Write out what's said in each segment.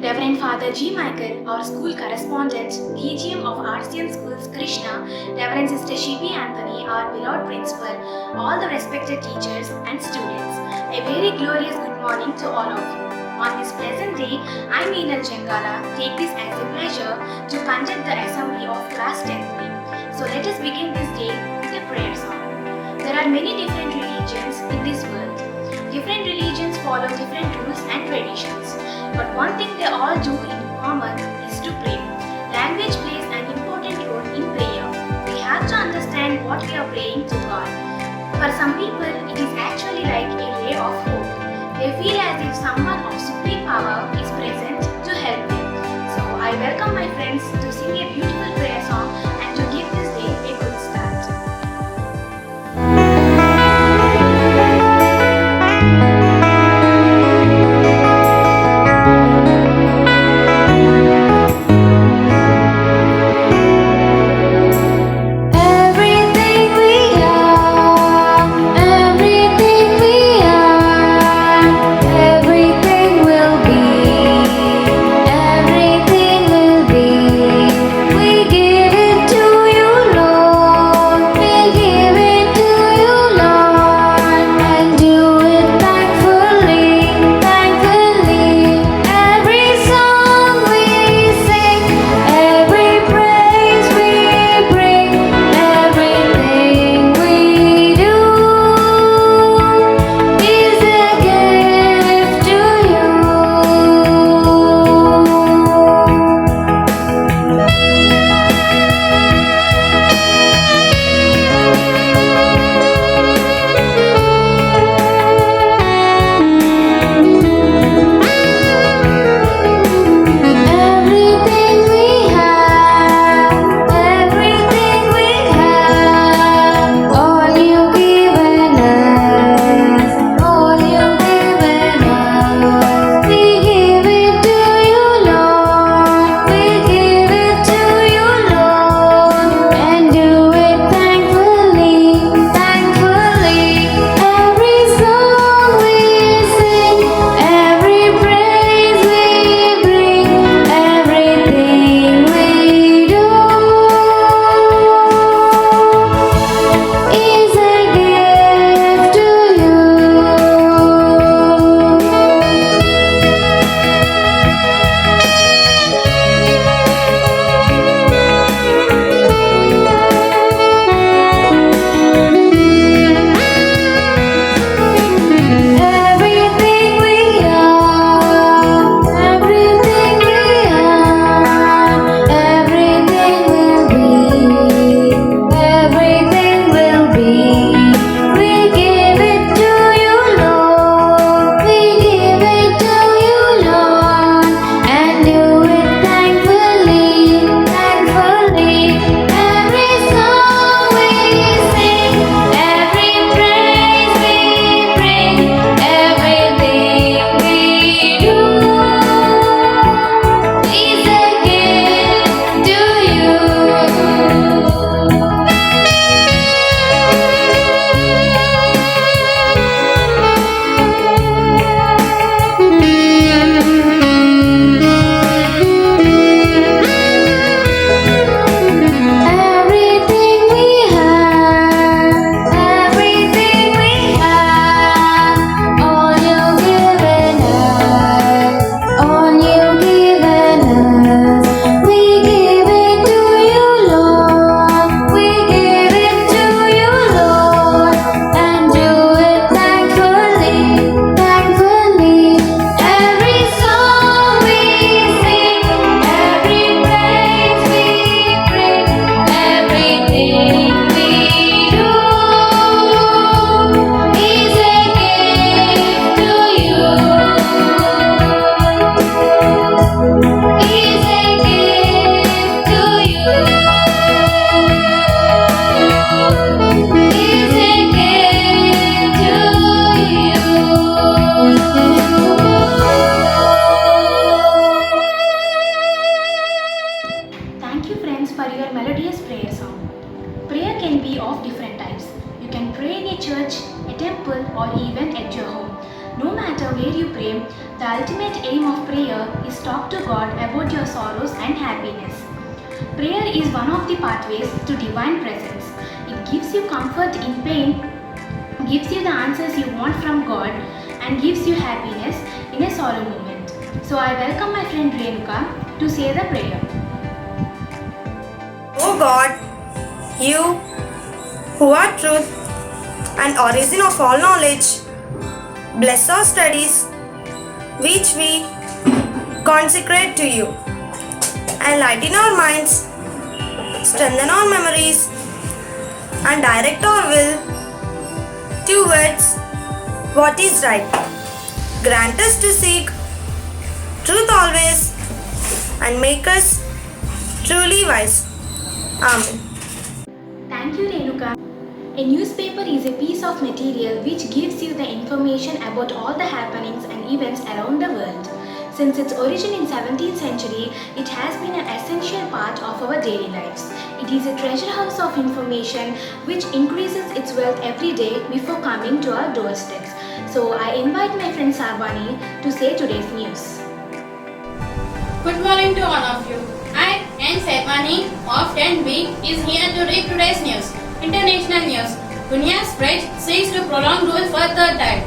Reverend Father G. Michael, our school correspondent, DGM of RCM Schools Krishna, Reverend Sister Shibi Anthony, our beloved principal, all the respected teachers and students, a very glorious good morning to all of you. On this pleasant day, I, MEENAL Jangala, take this as a pleasure to conduct the assembly of class 10th B. So let us begin this day with a prayer song. There are many different religions in this world. Different religions follow different rules and traditions. But one thing they all do in common is to pray. Language plays an important role in prayer. We have to understand what we are praying to God. For some people, it is actually like a ray of hope. They feel as if someone of supreme power is present to help them. So I welcome my friends to sing a beautiful prayer song and to give this day a good start. Everything will be. We give it be of different types. You can pray in a church, a temple, or even at your home. No matter where you pray, the ultimate aim of prayer is talk to God about your sorrows and happiness. Prayer is one of the pathways to divine presence. It gives you comfort in pain, gives you the answers you want from God, and gives you happiness in a sorrow moment. So I welcome my friend Renuka to say the prayer. O God, you who are truth and origin of all knowledge, bless our studies which we consecrate to you. Enlighten our minds, strengthen our memories, and direct our will towards what is right. Grant us to seek truth always and make us truly wise. Amen. Thank you, Renuka. A newspaper is a piece of material which gives you the information about all the happenings and events around the world. Since its origin in 17th century, it has been an essential part of our daily lives. It is a treasure house of information which increases its wealth every day before coming to our doorsteps. So I invite my friend Sarvani to say today's news. Good morning to all of you. I am SARVANI of 10B is here to read today's news. International news. Dunia spread seeks to prolong rule for third time.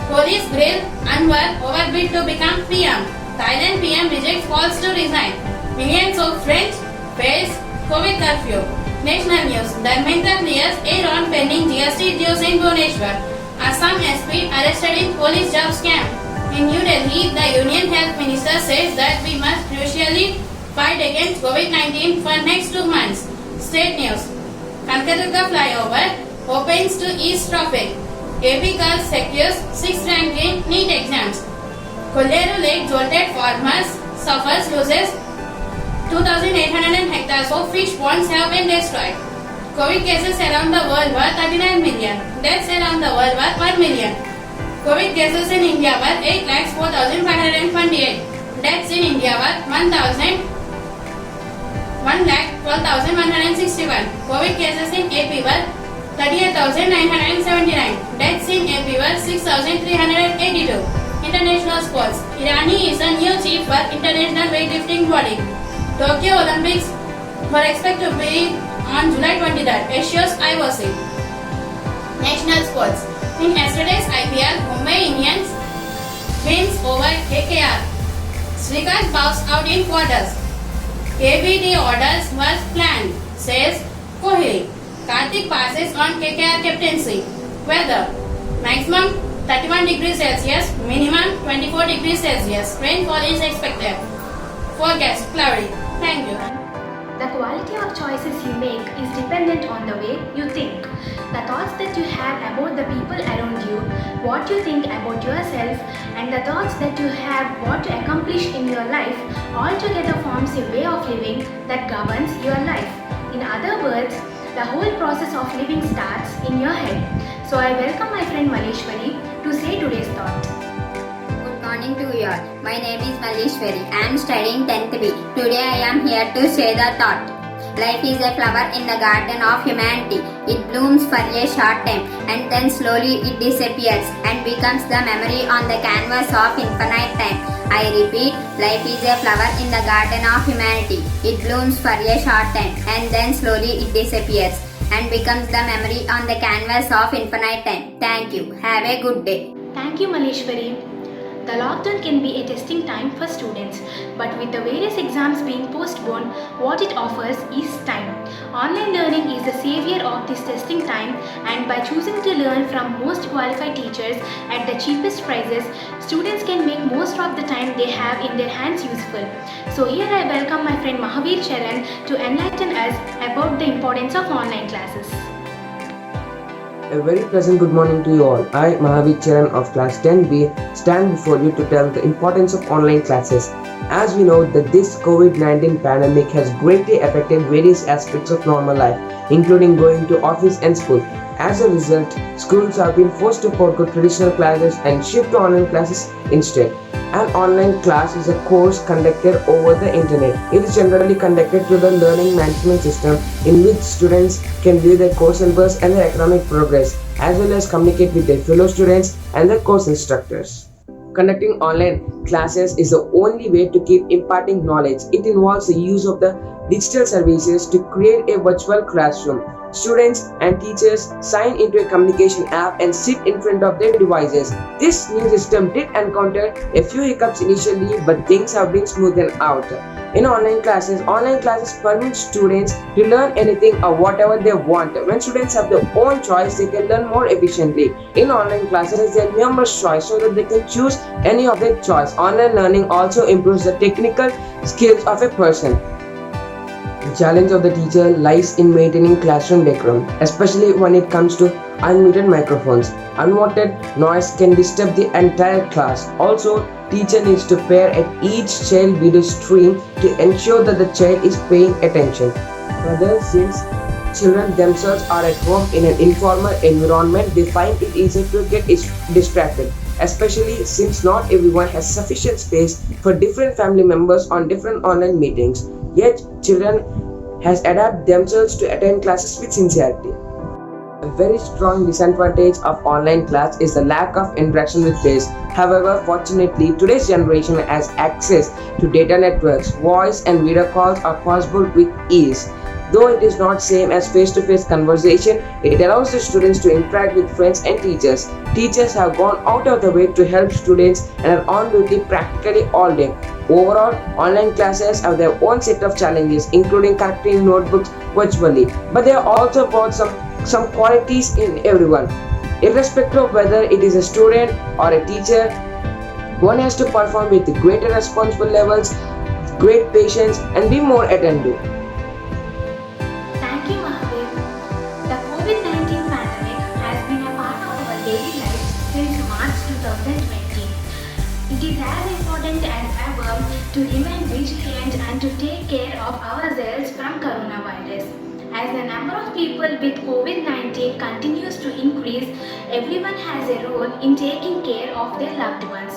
Police grill Anwar over bid to become PM. Thailand PM rejects calls to resign. Millions of French face COVID curfew. National news. Dharmendra clears aid on pending GST dues in Bhubaneswar. Assam SP arrested in police job scam. In New Delhi, the Union Health Minister says that we must crucially fight against COVID-19 for next 2 months. State news. Kolkata flyover opens to ease traffic. AP girls secures 6th rank in NEET exams. Kolleru Lake jolted farmers suffers losses 2,800 hectares of fish ponds have been destroyed. COVID cases around the world were 39 million. Deaths around the world were 1 million. COVID cases in India were 8,04,528. Deaths in India were 1,12,161. COVID cases in AP were 38,979. Deaths in AP were 6,382. International sports. Irani is a new chief for international weightlifting body. Tokyo Olympics were expected to be on July 23rd. Asia's IOC. National sports. In yesterday's IPL, Mumbai Indians wins over KKR. Srikanth bows out in quarters. KBD orders was planned, says Kohli. Karthik passes on KKR captaincy. Weather. Maximum 31 degrees Celsius, minimum 24 degrees Celsius. Rainfall is expected. Forecast cloudy. Thank you. The quality of choices you make is dependent on the way you think. The thoughts that you have about the people around you, what you think about yourself, and the thoughts that you have what to accomplish in your life altogether forms a way of living that governs your life. In other words, the whole process of living starts in your head. So I welcome my friend Maleshwari to say today's thought. Good morning to you all. My name is Malleswari. I am studying 10th B. Today I am here to say the thought. Life is a flower in the garden of humanity. It blooms for a short time and then slowly it disappears and becomes the memory on the canvas of infinite time. I repeat, life is a flower in the garden of humanity. It blooms for a short time and then slowly it disappears and becomes the memory on the canvas of infinite time. Thank you. Have a good day. Thank you, Maleshwari. The lockdown can be a testing time for students, but with the various exams being postponed, what it offers is time. Online learning is the savior of this testing time, and by choosing to learn from most qualified teachers at the cheapest prices, students can make most of the time they have in their hands useful. So here I welcome my friend MAHAVEER CHARAN to enlighten us about the importance of online classes. A very pleasant good morning to you all. I, Mahavir Charan of class 10B, stand before you to tell the importance of online classes. As we know that this COVID-19 pandemic has greatly affected various aspects of normal life, including going to office and school. As a result, schools have been forced to forego traditional classes and shift to online classes instead. An online class is a course conducted over the internet. It is generally conducted through the learning management system in which students can view their course syllabus and their academic progress, as well as communicate with their fellow students and their course instructors. Conducting online classes is the only way to keep imparting knowledge. It involves the use of the digital services to create a virtual classroom. Students and teachers sign into a communication app and sit in front of their devices. This new system did encounter a few hiccups initially, but things have been smoothened out. In online classes permit students to learn anything or whatever they want. When students have their own choice, they can learn more efficiently. In online classes, there are numerous choice so that they can choose any of their choice. Online learning also improves the technical skills of a person. The challenge of the teacher lies in maintaining classroom decorum, especially when it comes to unmuted microphones. Unwanted noise can disturb the entire class. Also, teacher needs to pair at each child video stream to ensure that the child is paying attention. Further, since children themselves are at home in an informal environment, they find it easier to get distracted, especially since not everyone has sufficient space for different family members on different online meetings. Yet, children has adapted themselves to attend classes with sincerity. A very strong disadvantage of online class is the lack of interaction with peers. However, fortunately, today's generation has access to data networks. Voice and video calls are possible with ease. Though it is not same as face-to-face conversation, it allows the students to interact with friends and teachers. Teachers have gone out of the way to help students and are on duty practically all day. Overall, online classes have their own set of challenges, including correcting notebooks virtually, but they are also brought some qualities in everyone. Irrespective of whether it is a student or a teacher, one has to perform with greater responsible levels, great patience, and be more attentive. Thank you, Mahaveer. The COVID-19 pandemic has been a part of our daily lives since March 2020. It is as important as ever to remain vigilant and to take care of ourselves from coronavirus. As the number of people with COVID-19 continues to increase, everyone has a role in taking care of their loved ones.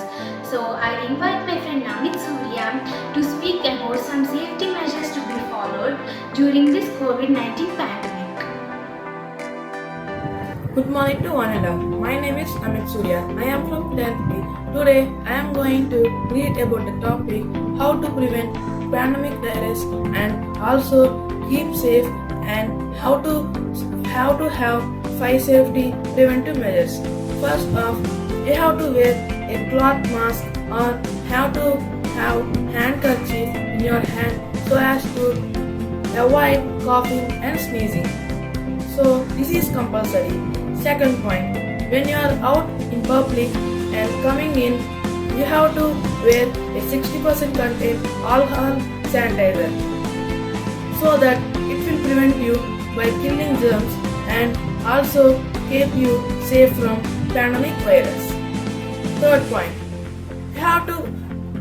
So I invite my friend SURYA to speak about some safety measures to be followed during this COVID-19 pandemic. Good morning to one and all. My name is SURYA. I am from 10th B. Today I am going to read about the topic how to prevent pandemic virus and also keep safe and how to have 5 safety preventive measures. First off, you have to wear a cloth mask or have to have handkerchief in your hand so as to avoid coughing and sneezing. So this is compulsory. Second point, when you are out in public and coming in, you have to wear a 60% content alcohol sanitizer so that it will prevent you by killing germs and also keep you safe from pandemic virus. Third point, you have to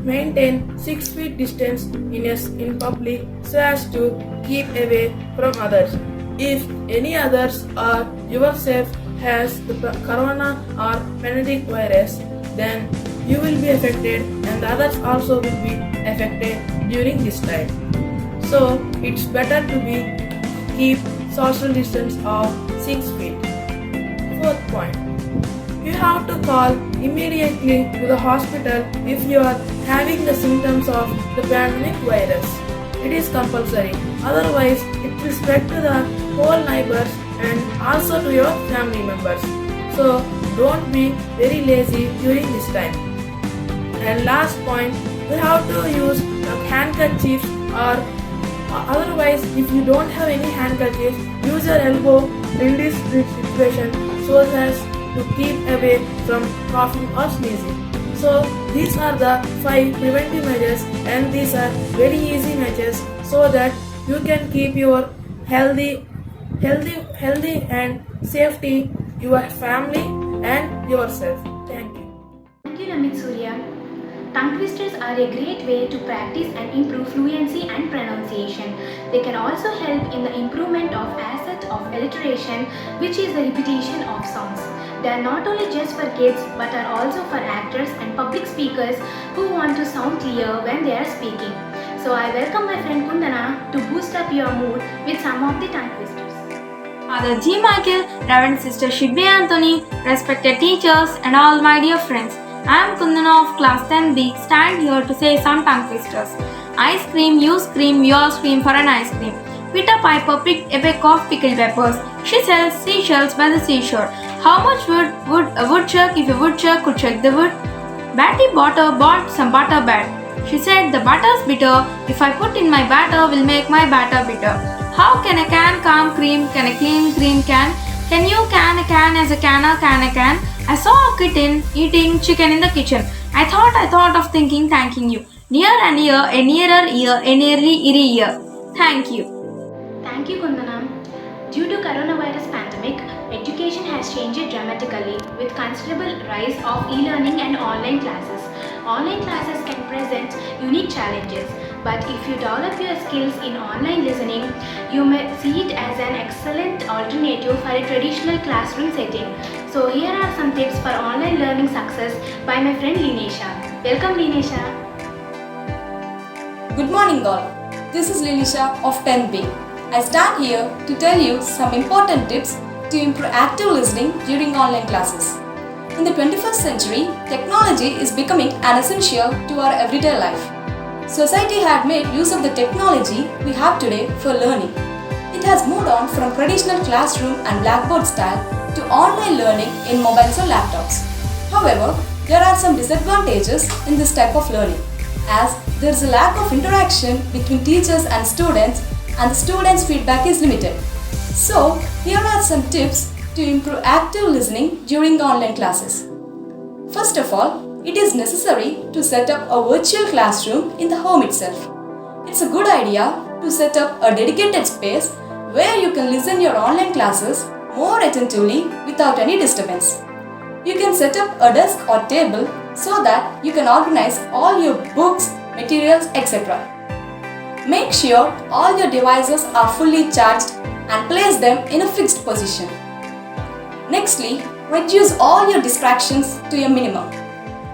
maintain 6 feet distance in public so as to keep away from others. If any others or yourself has the corona or pandemic virus, then you will be affected and the others also will be affected during this time. So it's better to keep social distance of 6 feet. Fourth point, you have to call immediately to the hospital if you are having the symptoms of the pandemic virus. It is compulsory, otherwise it will spread to the whole neighbors and also to your family members. So don't be very lazy during this time. And last point, you have to use handkerchiefs or otherwise if you don't have any handkerchiefs, use your elbow in this situation so as to keep away from coughing or sneezing. So these are the 5 preventive measures and these are very easy measures so that you can keep your healthy and safety your family and yourself. Thank you. Thank you, SURYA. Tongue twisters are a great way to practice and improve fluency and pronunciation. They can also help in the improvement of asset of alliteration, which is the repetition of sounds. They are not only just for kids but are also for actors and public speakers who want to sound clear when they are speaking. So I welcome my friend Kundana to boost up your mood with some of the tongue twisters. Father G. Michael, Reverend Sister Shidvi Anthony, respected teachers and all my dear friends. I am Kundana of class 10B, stand here to say some tongue twisters. I scream, you scream, we all scream for an ice cream. Peter Piper picked a peck of pickled peppers. She sells seashells by the seashore. How much would a woodchuck if a woodchuck could chuck the wood? Batty Butter bought some butter bread. She said, the butter's bitter. If I put in my batter, will make my batter bitter. How can a can calm cream? Can a clean cream can? Can you can a can as a canner can a can? I saw a kitten eating chicken in the kitchen. I thought of thanking you. Near and ear, a nearer ear, a nearly eerie ear. Thank you. Thank you, Kundana. Due to coronavirus pandemic, education has changed dramatically with considerable rise of e-learning and online classes. Online classes can present unique challenges, but if you develop your skills in online listening, you may see it as an excellent alternative for a traditional classroom setting. So here are some tips for online learning success by my friend Lineysha. Welcome, Lineysha. Good morning all. This is LINEYSHA of 10B. I stand here to tell you some important tips to improve active listening during online classes. In the 21st century, technology is becoming an essential to our everyday life. Society had made use of the technology we have today for learning. It has moved on from traditional classroom and blackboard style to online learning in mobiles or laptops. However, there are some disadvantages in this type of learning, as there is a lack of interaction between teachers and the students' feedback is limited. So, here are some tips to improve active listening during online classes. First of all, it is necessary to set up a virtual classroom in the home itself. It's a good idea to set up a dedicated space where you can listen your online classes more attentively without any disturbance. You can set up a desk or table so that you can organize all your books, materials, etc. Make sure all your devices are fully charged and place them in a fixed position. Nextly, reduce all your distractions to a minimum.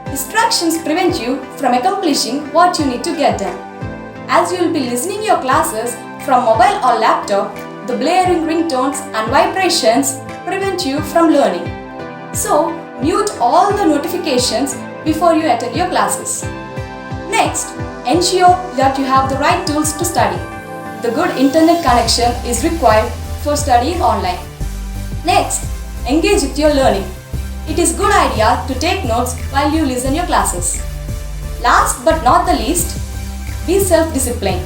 Distractions prevent you from accomplishing what you need to get done. As you will be listening your classes from mobile or laptop, the blaring ringtones and vibrations prevent you from learning. So, mute all the notifications before you attend your classes. Next, ensure that you have the right tools to study. The good internet connection is required for studying online. Next, engage with your learning. It is a good idea to take notes while you listen your classes. Last but not the least, be self-disciplined.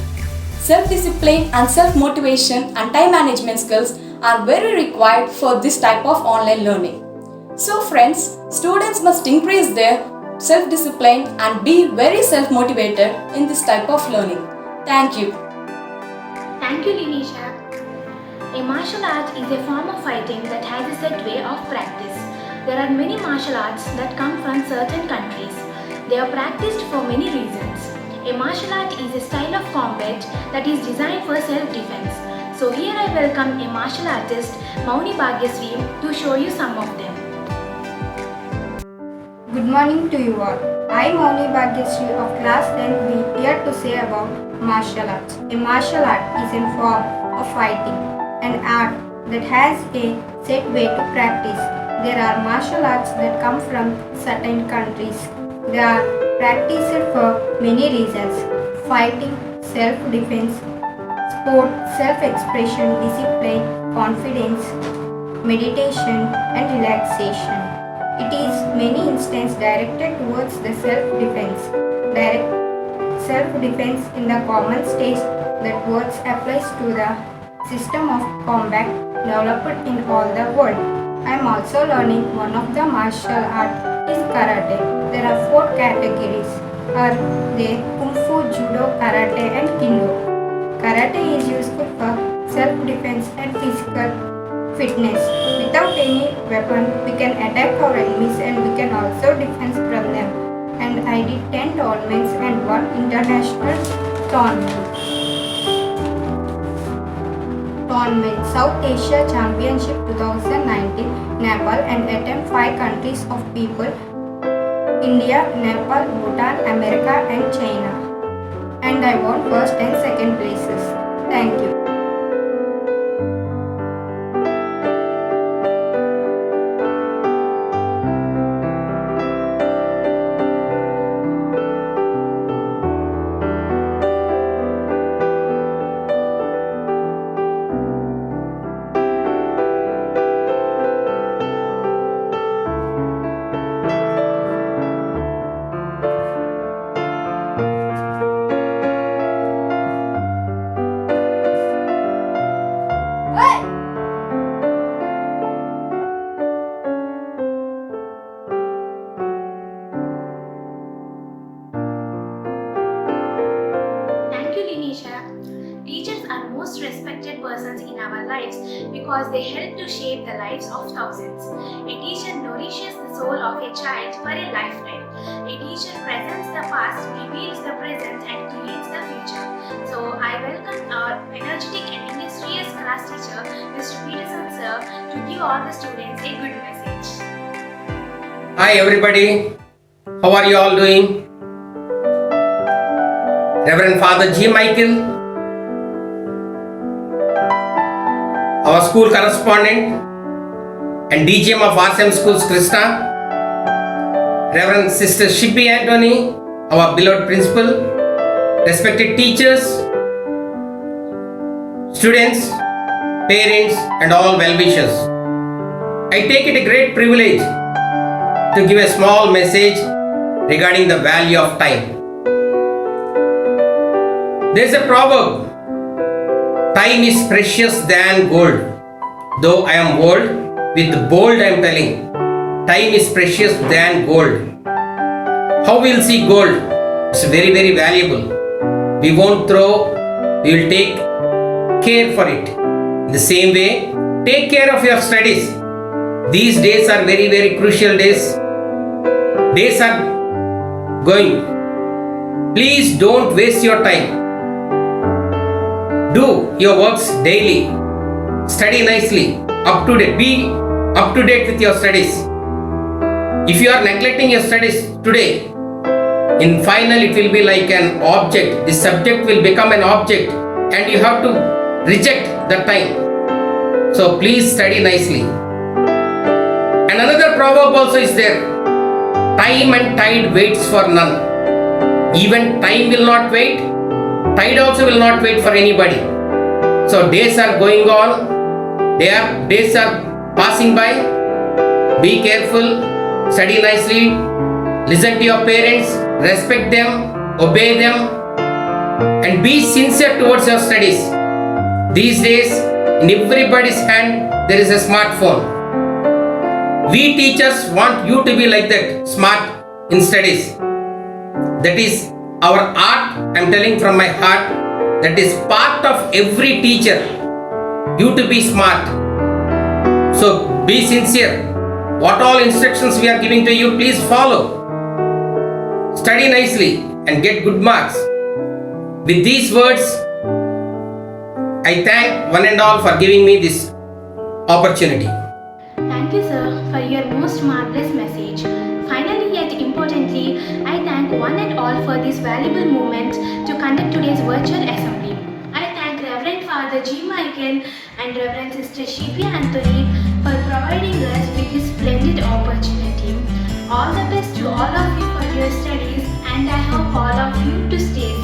Self-discipline and self-motivation and time management skills are very required for this type of online learning. So friends, students must increase their self-discipline and be very self-motivated in this type of learning. Thank you. Thank you, Lineysha. A martial art is a form of fighting that has a set way of practice. There are many martial arts that come from certain countries. They are practiced for many reasons. A martial art is a style of combat that is designed for self-defense. So here I welcome a martial artist, MOUNI to show you some of them. Good morning to you all. I am MOUNI of class 10B here to say about martial arts. A martial art is a form of fighting, an art that has a set way to practice. There are martial arts that come from certain countries. They are practiced for many reasons: fighting, self-defense, sport, self-expression, discipline, confidence, meditation, and relaxation. It is many instances directed towards the self-defense. Self-defense in the common stage that words applies to the system of combat developed in all the world. I am also learning one of the martial art is karate. There are 4 categories. Are they Kung Fu, Judo, Karate and Kendo. Karate is useful for self-defense and physical fitness. Without any weapon, we can attack our enemies and we can also defend from them. And I did 10 tournaments and 1 international tournament. Tournament South Asia Championship 2019 Nepal and attempt 5 countries of people India, Nepal, Bhutan, America and China. And I won first and second places. Thank you. Thank you, Lineysha. Teachers are most respected persons in our lives because they help to shape the lives of thousands. A teacher nourishes the soul of a child for a lifetime. A teacher presents the past, reveals the present, and creates the future. So I welcome our energetic and industrious class teacher, Mr. Peterson sir, to give all the students a good message. Hi everybody, how are you all doing? Reverend Father G. Michael, our school correspondent and DGM of RCM Schools Krishna, Reverend Sister Shippy Anthony, our beloved principal, respected teachers, students, parents and all well-wishers. I take it a great privilege to give a small message regarding the value of time. There is a proverb, time is precious than gold. Though I am old, with bold I am telling, time is precious than gold. How we will see gold? It's very, very valuable. We won't throw, we will take care for it. In the same way, take care of your studies. These days are very, very crucial days. Days are going. Please don't waste your time. Do your works daily. Study nicely. Up to date. Be up to date with your studies. If you are neglecting your studies today, in final it will be like an object. The subject will become an object and you have to reject the time. So please study nicely. And another proverb also is there. Time and tide waits for none. Even time will not wait. Tide also will not wait for anybody. So days are going on. Days are passing by. Be careful. Study nicely. Listen to your parents. Respect them. Obey them. And be sincere towards your studies. These days, in everybody's hand, there is a smartphone. We teachers want you to be like that, smart in studies. That is our art, I am telling from my heart, that is part of every teacher. You to be smart. So be sincere. What all instructions we are giving to you, please follow. Study nicely and get good marks. With these words, I thank one and all for giving me this opportunity. Thank you, sir, for your most marvelous message. Finally, yet importantly, I thank one and all for this valuable moment to conduct today's virtual assembly. I thank Reverend Father G. Michael and Reverend Sister Shippy Anthony for providing us with this splendid opportunity. All the best to all of you for your studies, and I hope all of you to stay